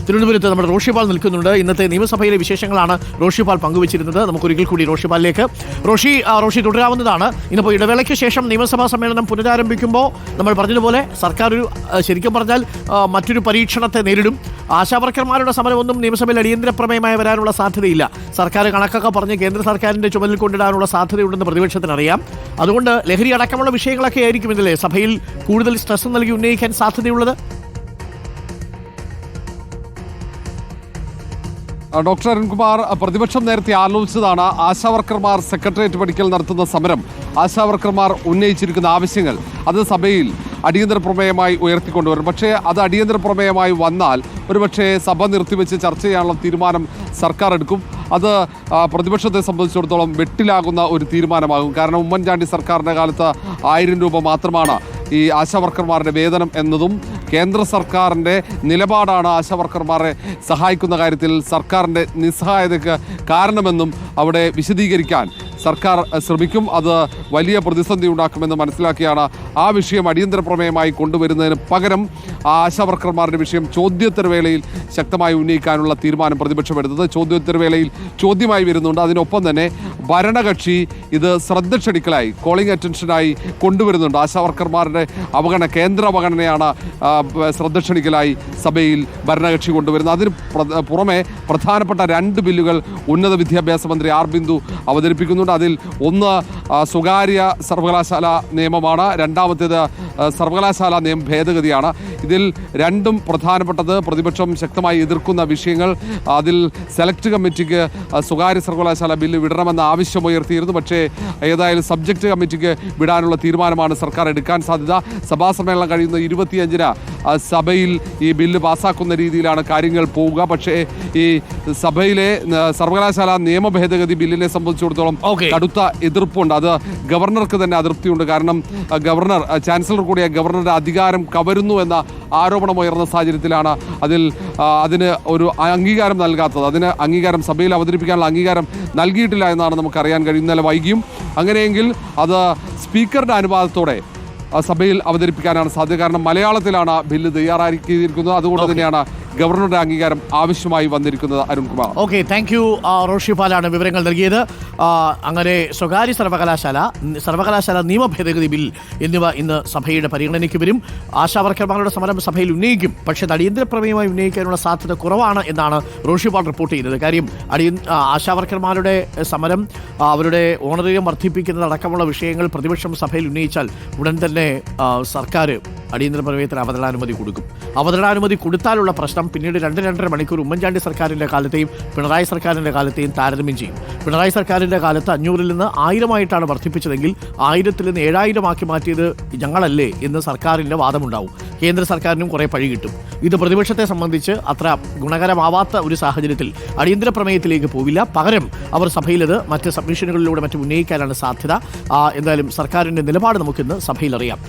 തിരുവനന്തപുരത്ത് നമ്മുടെ റോഷിപാൽ നിൽക്കുന്നുണ്ട്. ഇന്നത്തെ നിയമസഭയിലെ വിശേഷങ്ങളാണ് റോഷിപാൽ പങ്കുവച്ചിരുന്നത്. നമുക്കൊരിക്കൽ കൂടി റോഷിപാലിലേക്ക്. റോഷി തുടരാവുന്നതാണ്. ഇന്നിപ്പോൾ ഇടവേളയ്ക്ക് ശേഷം നിയമസഭാ സമ്മേളനം പുനരാരംഭിക്കുമ്പോൾ നമ്മൾ പറഞ്ഞതുപോലെ സർക്കാർ ശരിക്കും പറഞ്ഞാൽ മറ്റൊരു പരീക്ഷണത്തെ നേരിടും. ആശാവർക്കർമാരുടെ സമരമൊന്നും നിയമസഭയിൽ അടിയന്തര പ്രമേയമായി വരാനുള്ള സാധ്യതയില്ല. സർക്കാർ കണക്കൊക്കെ പറഞ്ഞ് കേന്ദ്ര സർക്കാരിൻ്റെ ചുമലിൽ കൊണ്ടിടാനുള്ള സാധ്യതയുണ്ടെന്ന് പ്രതിപക്ഷത്തിനറിയാം. അതുകൊണ്ട് ലഹരി അടക്കമുള്ള വിഷയങ്ങളൊക്കെ ആയിരിക്കും ഇന്നലെ സഭയിൽ കൂടുതൽ സ്ട്രെസ് നൽകി ഉന്നയിക്കാൻ സാധ്യതയുള്ളത്. ഡോക്ടർ അരുൺകുമാർ, പ്രതിപക്ഷം നേരത്തെ ആലോചിച്ചതാണ് ആശാവർക്കർമാർ സെക്രട്ടേറിയറ്റ് പടിക്കൽ നടത്തുന്ന സമരം, ആശാവർക്കർമാർ ഉന്നയിച്ചിരിക്കുന്ന ആവശ്യങ്ങൾ അത് സഭയിൽ അടിയന്തര പ്രമേയമായി ഉയർത്തിക്കൊണ്ടുവരും. പക്ഷേ അത് അടിയന്തര പ്രമേയമായി വന്നാൽ ഒരുപക്ഷേ സഭ നിർത്തിവെച്ച് ചർച്ച ചെയ്യാനുള്ള തീരുമാനം സർക്കാർ എടുക്കും. അത് പ്രതിപക്ഷത്തെ സംബന്ധിച്ചിടത്തോളം വെട്ടിലാകുന്ന ഒരു തീരുമാനമാകും. കാരണം ഉമ്മൻചാണ്ടി സർക്കാരിൻ്റെ കാലത്ത് 1000 രൂപ മാത്രമാണ് ഈ ആശാവർക്കർമാരുടെ വേതനം എന്നതും കേന്ദ്ര സർക്കാരിൻ്റെ നിലപാടാണ് ആശാവർക്കർമാരെ സഹായിക്കുന്ന കാര്യത്തിൽ സർക്കാരിൻ്റെ നിസ്സഹായതയ്ക്ക് കാരണമെന്നും അവിടെ വിശദീകരിക്കാൻ സർക്കാർ ശ്രമിക്കും. അത് വലിയ പ്രതിസന്ധി ഉണ്ടാക്കുമെന്ന് മനസ്സിലാക്കിയാണ് ആ വിഷയം അടിയന്തര പ്രമേയമായി കൊണ്ടുവരുന്നതിന് പകരം ആശാവർക്കർമാരുടെ വിഷയം ചോദ്യോത്തരവേളയിൽ ശക്തമായി ഉന്നയിക്കാനുള്ള തീരുമാനം പ്രതിപക്ഷം എടുത്തത്. ചോദ്യോത്തരവേളയിൽ ചോദ്യമായി വരുന്നുണ്ട്. അതിനൊപ്പം തന്നെ ഭരണകക്ഷി ഇത് ശ്രദ്ധ ക്ഷണിക്കലായി, കോളിംഗ് അറ്റൻഷനായി കൊണ്ടുവരുന്നുണ്ട്. ആശാവർക്കർമാരുടെ കേന്ദ്ര അവഗണനയാണ് ശ്രദ്ധ ക്ഷണിക്കലായി സഭയിൽ ഭരണകക്ഷി കൊണ്ടുവരുന്നത്. അതിന് പുറമെ പ്രധാനപ്പെട്ട 2 ബില്ലുകൾ ഉന്നത വിദ്യാഭ്യാസ മന്ത്രി ആർ ബിന്ദു അവതരിപ്പിക്കുന്നുണ്ട്. അതിൽ ഒന്ന് സ്വകാര്യ സർവകലാശാല നിയമമാണ്, രണ്ടാമത്തേത് സർവകലാശാല നിയമ ഭേദഗതിയാണ്. ഇതിൽ രണ്ടും പ്രധാനപ്പെട്ടത് പ്രതിപക്ഷം ശക്തമായി എതിർക്കുന്ന വിഷയങ്ങൾ. അതിൽ സെലക്ട് കമ്മിറ്റിക്ക് സ്വകാര്യ സർവകലാശാല ബില്ല് വിടണമെന്ന ആവശ്യമുയർത്തിയിരുന്നു. പക്ഷേ ഏതായാലും സബ്ജക്റ്റ് കമ്മിറ്റിക്ക് വിടാനുള്ള തീരുമാനമാണ് സർക്കാർ എടുക്കാൻ സാധ്യത. സഭാ സമ്മേളനം കഴിയുന്ന 25-ന് സഭയിൽ ഈ ബില്ല് പാസ്സാക്കുന്ന രീതിയിലാണ് കാര്യങ്ങൾ പോവുക. പക്ഷേ ഈ സഭയിലെ സർവകലാശാല നിയമ ഭേദഗതി ബില്ലിനെ സംബന്ധിച്ചിടത്തോളം കടുത്ത എതിർപ്പുണ്ട്. അത് ഗവർണർക്ക് തന്നെ അതൃപ്തിയുണ്ട്. കാരണം ഗവർണർ, ചാൻസലർ കൂടിയ ഗവർണറുടെ അധികാരം കവരുന്നു എന്ന ആരോപണമുയർന്ന സാഹചര്യത്തിലാണ് അതിന് ഒരു അംഗീകാരം നൽകാത്തത്. അതിന് അംഗീകാരം സഭയിൽ അവതരിപ്പിക്കാനുള്ള അംഗീകാരം നൽകിയിട്ടില്ല എന്നാണ് നമുക്കറിയാൻ കഴിയും. ഇന്നലെ വൈകിയും. അങ്ങനെയെങ്കിൽ അത് സ്പീക്കറുടെ അനുവാദത്തോടെ സഭയിൽ അവതരിപ്പിക്കാനാണ് സാധ്യത. കാരണം മലയാളത്തിലാണ് ബില്ല് തയ്യാറാക്കിയിരിക്കുന്നത്. അതുകൊണ്ട് തന്നെയാണ് ഗവർണറുടെ അംഗീകാരം ആവശ്യമായി വന്നിരിക്കുന്നത്. അരുൺകുമാർ. Okay, thank you. റോഷിപാലാണ് വിവരങ്ങൾ നൽകിയത്. അങ്ങനെ സ്വകാര്യ സർവകലാശാല നിയമ ഭേദഗതി ബിൽ എന്നിവ ഇന്ന് സഭയുടെ പരിഗണനയ്ക്ക് വരും. ആശാവർക്കർമാരുടെ സമരം സഭയിൽ ഉന്നയിക്കും. പക്ഷേ അടിയന്തര പ്രമേയമായി ഉന്നയിക്കാനുള്ള സാധ്യത കുറവാണ് എന്നാണ് റോഷിപാൽ റിപ്പോർട്ട് ചെയ്യുന്നത്. കാര്യം ആശാവർക്കർമാരുടെ സമരം, അവരുടെ ഓണറേറിയം വർദ്ധിപ്പിക്കുന്നതടക്കമുള്ള വിഷയങ്ങൾ പ്രതിപക്ഷം സഭയിൽ ഉന്നയിച്ചാൽ ഉടൻ തന്നെ സർക്കാർ അടിയന്തര പ്രമേയത്തിന് അവതരണാനുമതി കൊടുക്കും. അവതരണാനുമതി കൊടുത്താലുള്ള പ്രശ്നം പിന്നീട് 2-2.5 മണിക്കൂർ ഉമ്മൻചാണ്ടി സർക്കാരിൻ്റെ കാലത്തെയും പിണറായി സർക്കാരിൻ്റെ കാലത്തെയും താരതമ്യം ചെയ്യും. പിണറായി സർക്കാരിൻ്റെ കാലത്ത് 500-ൽ നിന്ന് 1000 വർദ്ധിപ്പിച്ചതെങ്കിൽ 1000-ൽ നിന്ന് 7000 മാറ്റിയത് ഞങ്ങളല്ലേ എന്ന് സർക്കാരിൻ്റെ വാദമുണ്ടാവും. കേന്ദ്ര സർക്കാരിനും കുറേ പഴി കിട്ടും. ഇത് പ്രതിപക്ഷത്തെ സംബന്ധിച്ച് അത്ര ഗുണകരമാവാത്ത ഒരു സാഹചര്യത്തിൽ അടിയന്തര പ്രമേയത്തിലേക്ക് പോവില്ല. പകരം അവർ സഭയിലത് മറ്റ് സബ്മിഷനുകളിലൂടെ മറ്റും ഉന്നയിക്കാനാണ് സാധ്യത. എന്തായാലും സർക്കാരിൻ്റെ നിലപാട് നമുക്കിന്ന് സഭയിൽ അറിയാം.